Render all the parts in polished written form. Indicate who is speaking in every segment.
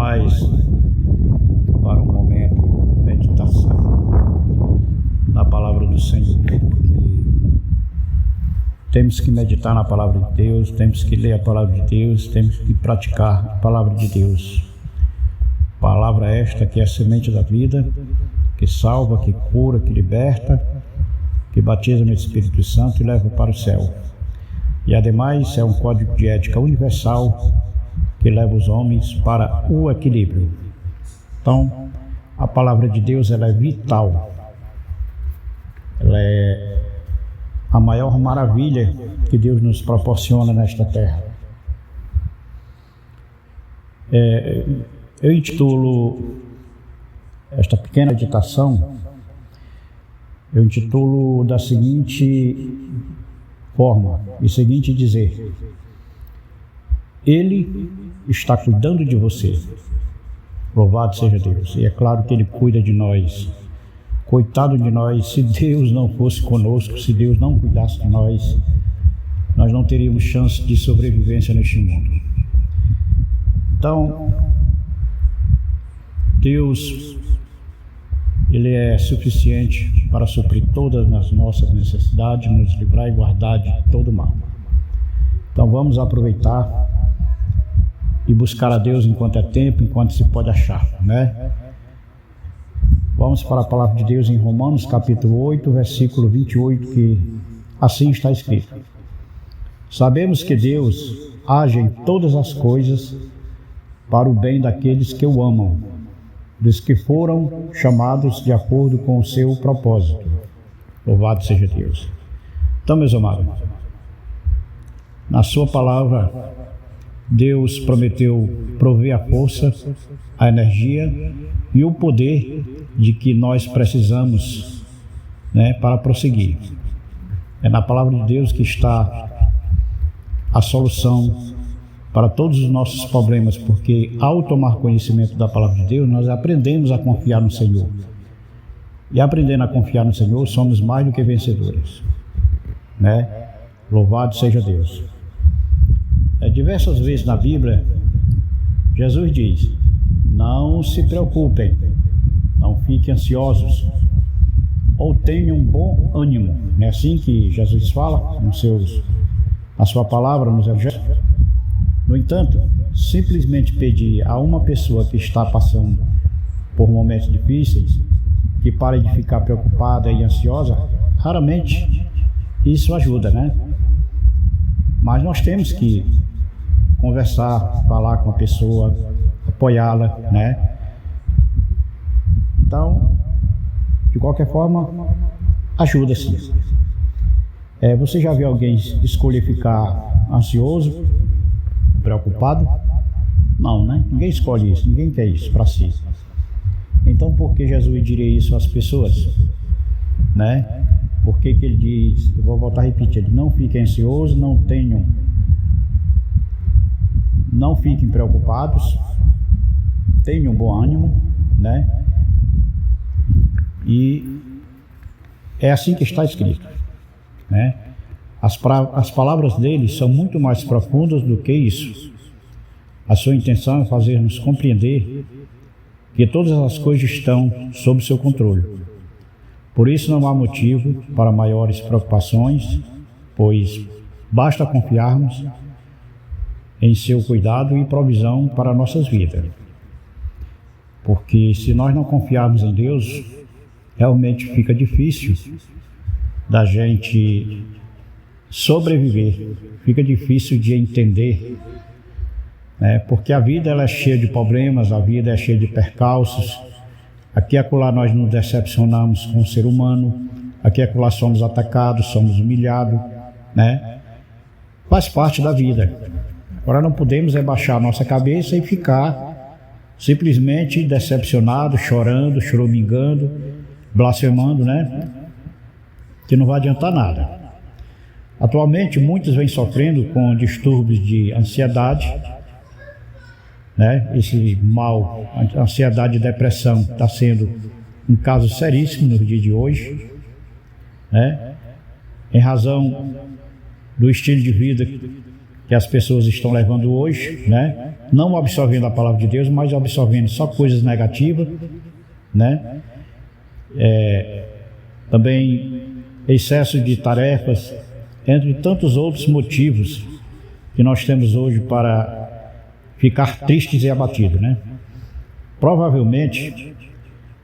Speaker 1: mais para um momento de meditação na palavra do Senhor, porque temos que meditar na palavra de Deus, temos que ler a palavra de Deus, temos que praticar a palavra de Deus. Palavra esta que é a semente da vida, que salva, que cura, que liberta, que batiza no Espírito Santo e leva para o céu. E ademais é um código de ética universal que leva os homens para o equilíbrio. Então, a palavra de Deus ela é vital. Ela é a maior maravilha que Deus nos proporciona nesta terra. Eu intitulo esta pequena meditação, eu intitulo da seguinte forma, e seguinte dizer: Ele está cuidando de você. Louvado seja Deus. E é claro que Ele cuida de nós. Coitado de nós, se Deus não fosse conosco, se Deus não cuidasse de nós, nós não teríamos chance de sobrevivência neste mundo. Então, Deus, Ele é suficiente para suprir todas as nossas necessidades, nos livrar e guardar de todo mal. Então vamos aproveitar e buscar a Deus enquanto é tempo, enquanto se pode achar, né? Vamos para a palavra de Deus em Romanos capítulo 8, versículo 28, que assim está escrito: Sabemos que Deus age em todas as coisas para o bem daqueles que o amam, dos que foram chamados de acordo com o seu propósito. Louvado seja Deus. Então, meus amados, na sua palavra, Deus prometeu prover a força, a energia e o poder de que nós precisamos, para prosseguir. É na palavra de Deus que está a solução para todos os nossos problemas, porque ao tomar conhecimento da palavra de Deus, nós aprendemos a confiar no Senhor. E aprendendo a confiar no Senhor, somos mais do que vencedores, Louvado seja Deus. Diversas vezes na Bíblia, Jesus diz: não se preocupem, não fiquem ansiosos, ou tenham bom ânimo. Não é assim que Jesus fala na sua palavra, nos evangelhos? No entanto, simplesmente pedir a uma pessoa que está passando por momentos difíceis que pare de ficar preocupada e ansiosa, raramente isso ajuda, Mas nós temos que conversar, falar com a pessoa, apoiá-la, Então, de qualquer forma, ajuda sim. Você já viu alguém escolher ficar ansioso, preocupado? Não, Ninguém escolhe isso, ninguém quer isso para si. Então, por que Jesus diria isso às pessoas? Por que ele diz, eu vou voltar a repetir, ele: não fiquem ansiosos, não fiquem preocupados, tenham bom ânimo, E é assim que está escrito, As palavras dele são muito mais profundas do que isso. A sua intenção é fazer-nos compreender que todas as coisas estão sob seu controle. Por isso não há motivo para maiores preocupações, pois basta confiarmos em seu cuidado e provisão para nossas vidas. Porque se nós não confiarmos em Deus, realmente fica difícil da gente sobreviver, fica difícil de entender, porque a vida ela é cheia de problemas, a vida é cheia de percalços. Aqui e acolá nós nos decepcionamos com o ser humano, aqui e acolá somos atacados, somos humilhados, Faz parte da vida. Agora não podemos baixar a nossa cabeça e ficar simplesmente decepcionado, chorando, choramingando, blasfemando, Que não vai adiantar nada. Atualmente, muitos vêm sofrendo com distúrbios de ansiedade, Esse mal, ansiedade e depressão, está sendo um caso seríssimo no dia de hoje, Em razão do estilo de vida que as pessoas estão levando hoje, não absorvendo a palavra de Deus, mas absorvendo só coisas negativas, né? Também excesso de tarefas, entre tantos outros motivos que nós temos hoje para ficar tristes e abatidos, né? Provavelmente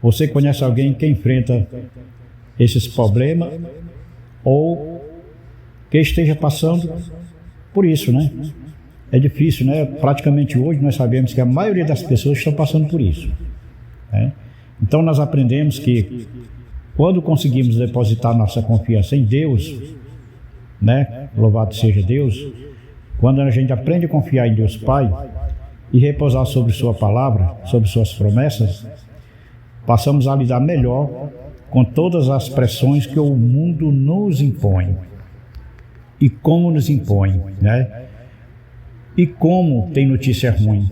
Speaker 1: você conhece alguém que enfrenta esses problemas ou que esteja passando por isso, né? É difícil, né? Praticamente hoje nós sabemos que a maioria das pessoas estão passando por isso, né? Então nós aprendemos que quando conseguimos depositar nossa confiança em Deus, né? Louvado seja Deus. Quando a gente aprende a confiar em Deus Pai e repousar sobre sua palavra, sobre suas promessas, passamos a lidar melhor com todas as pressões que o mundo nos impõe. E como nos impõe, né? E como tem notícia ruim,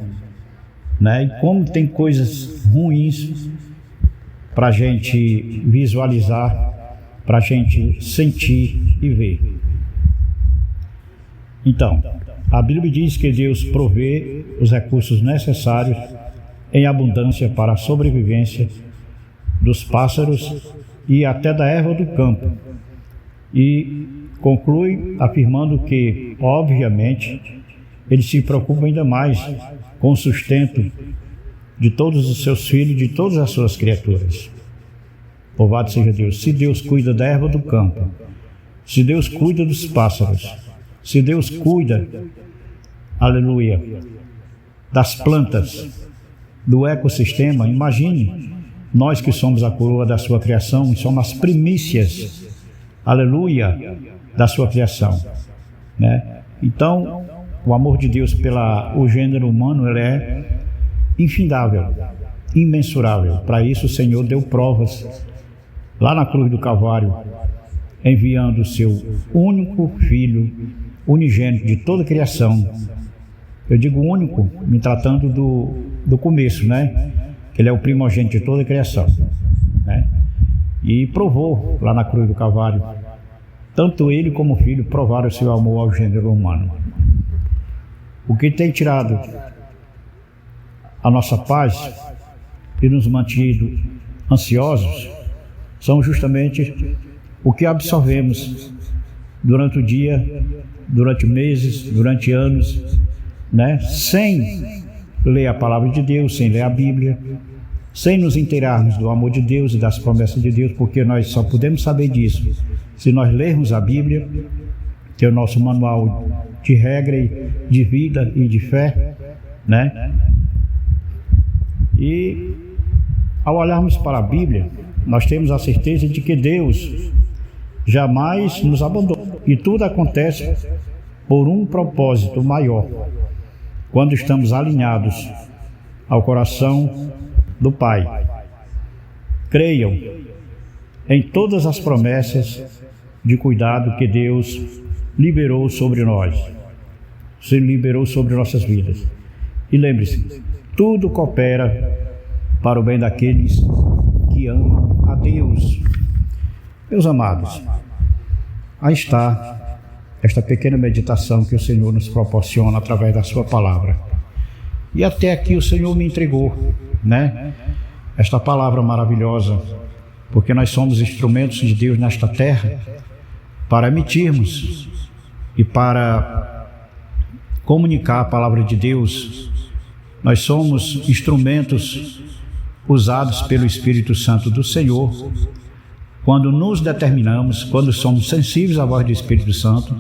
Speaker 1: né? E como tem coisas ruins para a gente visualizar, para a gente sentir e ver. Então, a Bíblia diz que Deus provê os recursos necessários em abundância para a sobrevivência dos pássaros e até da erva do campo. E conclui afirmando que, obviamente, Ele se preocupa ainda mais com o sustento de todos os seus filhos, de todas as suas criaturas. Louvado seja Deus. Se Deus cuida da erva do campo, se Deus cuida dos pássaros, se Deus cuida, aleluia, das plantas, do ecossistema, imagine nós que somos a coroa da sua criação e somos as primícias, aleluia, da sua criação, né? Então, o amor de Deus pelo gênero humano, ele é infindável, imensurável. Para isso o Senhor deu provas lá na cruz do Calvário, enviando o seu único Filho, unigênito de toda a criação. Eu digo único, me tratando do começo, né? Ele é o primogênito de toda a criação, né? E provou lá na cruz do Calvário. Tanto ele como o Filho provaram o seu amor ao gênero humano. O que tem tirado a nossa paz e nos mantido ansiosos são justamente o que absorvemos durante o dia, durante meses, durante anos, né? Sem ler a palavra de Deus, sem ler a Bíblia, sem nos inteirarmos do amor de Deus e das promessas de Deus, porque nós só podemos saber disso se nós lermos a Bíblia, que é o nosso manual de regra, de vida e de fé, né? E ao olharmos para a Bíblia, nós temos a certeza de que Deus jamais nos abandona. E tudo acontece por um propósito maior, quando estamos alinhados ao coração do Pai. Creiam em todas as promessas de cuidado que Deus liberou sobre nós, se liberou sobre nossas vidas. E lembre-se, tudo coopera para o bem daqueles que amam a Deus. Meus amados, aí está esta pequena meditação que o Senhor nos proporciona através da sua palavra. E até aqui o Senhor me entregou, né? Esta palavra maravilhosa, porque nós somos instrumentos de Deus nesta terra para emitirmos e para comunicar a palavra de Deus. Nós somos instrumentos usados pelo Espírito Santo do Senhor quando nos determinamos, quando somos sensíveis à voz do Espírito Santo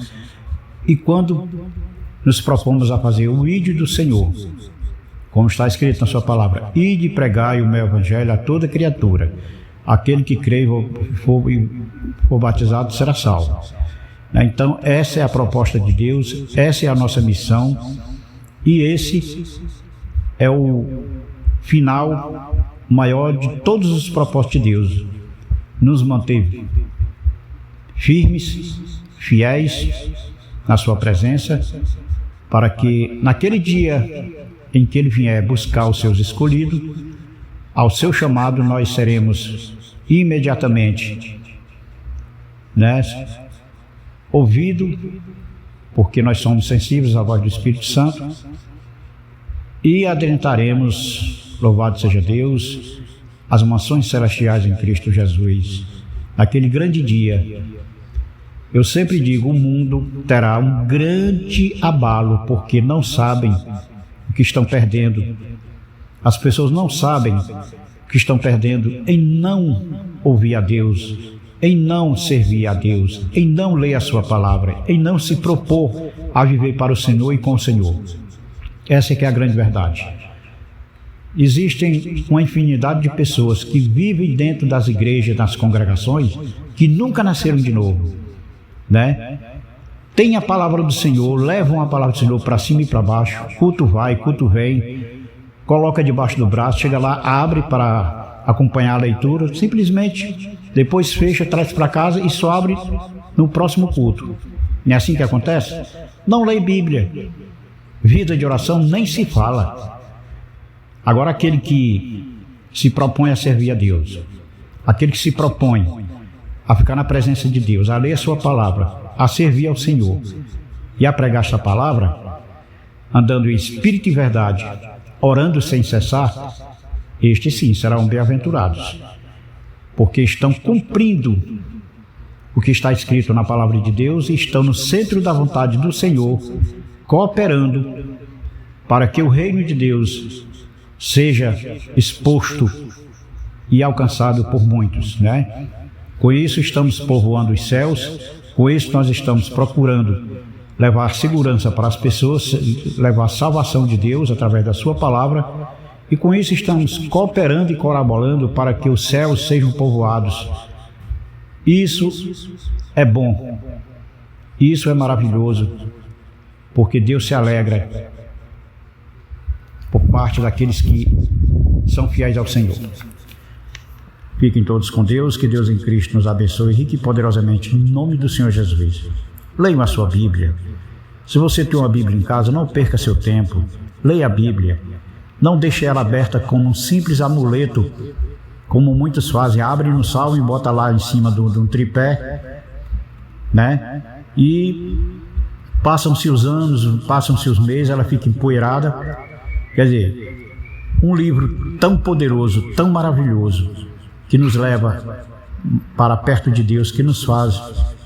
Speaker 1: e quando nos propomos a fazer o ide do Senhor, como está escrito na sua palavra: ide e pregai o meu evangelho a toda criatura. Aquele que crê e for batizado será salvo. Então, essa é a proposta de Deus, essa é a nossa missão, e esse é o final maior de todos os propósitos de Deus: nos manter firmes, fiéis na sua presença, para que naquele dia em que Ele vier buscar os seus escolhidos, ao seu chamado nós seremos imediatamente, né, ouvido, porque nós somos sensíveis à voz do Espírito Santo, e adentraremos, louvado seja Deus, as mansões celestiais em Cristo Jesus. Naquele grande dia, eu sempre digo, o mundo terá um grande abalo, porque não sabem o que estão perdendo. As pessoas não sabem o que estão perdendo em não ouvir a Deus, em não servir a Deus, em não ler a sua palavra, em não se propor a viver para o Senhor e com o Senhor. Essa é que é a grande verdade. Existem uma infinidade de pessoas que vivem dentro das igrejas, das congregações, que nunca nasceram de novo, né? Tem a palavra do Senhor, levam a palavra do Senhor para cima e para baixo, culto vai, culto vem, coloca debaixo do braço, chega lá, abre para acompanhar a leitura, simplesmente depois fecha, traz para casa e só abre no próximo culto. Não é assim que acontece? Não lê Bíblia, vida de oração nem se fala. Agora, aquele que se propõe a servir a Deus, aquele que se propõe a ficar na presença de Deus, a ler a sua palavra, a servir ao Senhor e a pregar esta palavra, andando em espírito e verdade, orando sem cessar, estes sim serão bem-aventurados, porque estão cumprindo o que está escrito na palavra de Deus e estão no centro da vontade do Senhor, cooperando para que o reino de Deus seja exposto e alcançado por muitos, né? Com isso estamos povoando os céus, com isso nós estamos procurando levar segurança para as pessoas, levar a salvação de Deus através da sua palavra, e com isso estamos cooperando e colaborando para que os céus sejam povoados. Isso é bom, isso é maravilhoso, porque Deus se alegra por parte daqueles que são fiéis ao Senhor. Fiquem todos com Deus, que Deus em Cristo nos abençoe rique e poderosamente, em nome do Senhor Jesus. Leiam a sua Bíblia. Se você tem uma Bíblia em casa, não perca seu tempo. Leia a Bíblia. Não deixe ela aberta como um simples amuleto, como muitos fazem. Abre no salmo e bota lá em cima de um tripé, né? E passam-se os anos, passam-se os meses, ela fica empoeirada. Quer dizer, um livro tão poderoso, tão maravilhoso, que nos leva para perto de Deus, que nos faz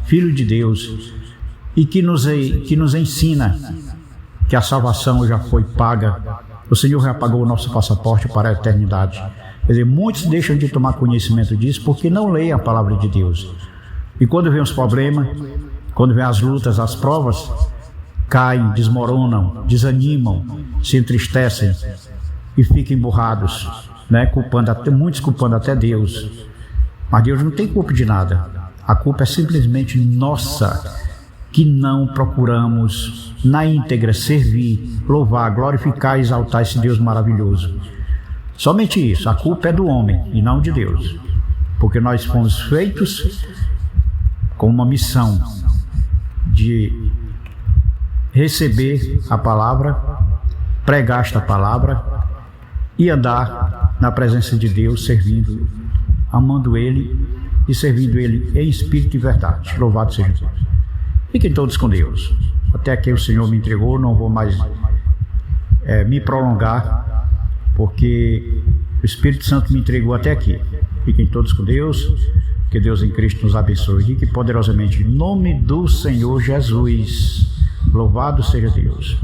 Speaker 1: filho de Deus e que nos ensina que a salvação já foi paga. O Senhor já pagou o nosso passaporte para a eternidade. Quer dizer, muitos deixam de tomar conhecimento disso porque não leem a palavra de Deus. E quando vem os problemas, quando vem as lutas, as provas, caem, desmoronam, desanimam, se entristecem e ficam emburrados, né? Muitos culpando até Deus. Mas Deus não tem culpa de nada. A culpa é simplesmente nossa, que não procuramos na íntegra servir, louvar, glorificar e exaltar esse Deus maravilhoso. Somente isso. A culpa é do homem e não de Deus, porque nós fomos feitos com uma missão de receber a palavra, pregar esta palavra e andar na presença de Deus, servindo, amando Ele e servindo Ele em espírito e verdade. Louvado seja Deus. Fiquem todos com Deus. Até aqui o Senhor me entregou, não vou mais me prolongar, porque o Espírito Santo me entregou até aqui. Fiquem todos com Deus, que Deus em Cristo nos abençoe rique e poderosamente, em nome do Senhor Jesus. Louvado seja Deus.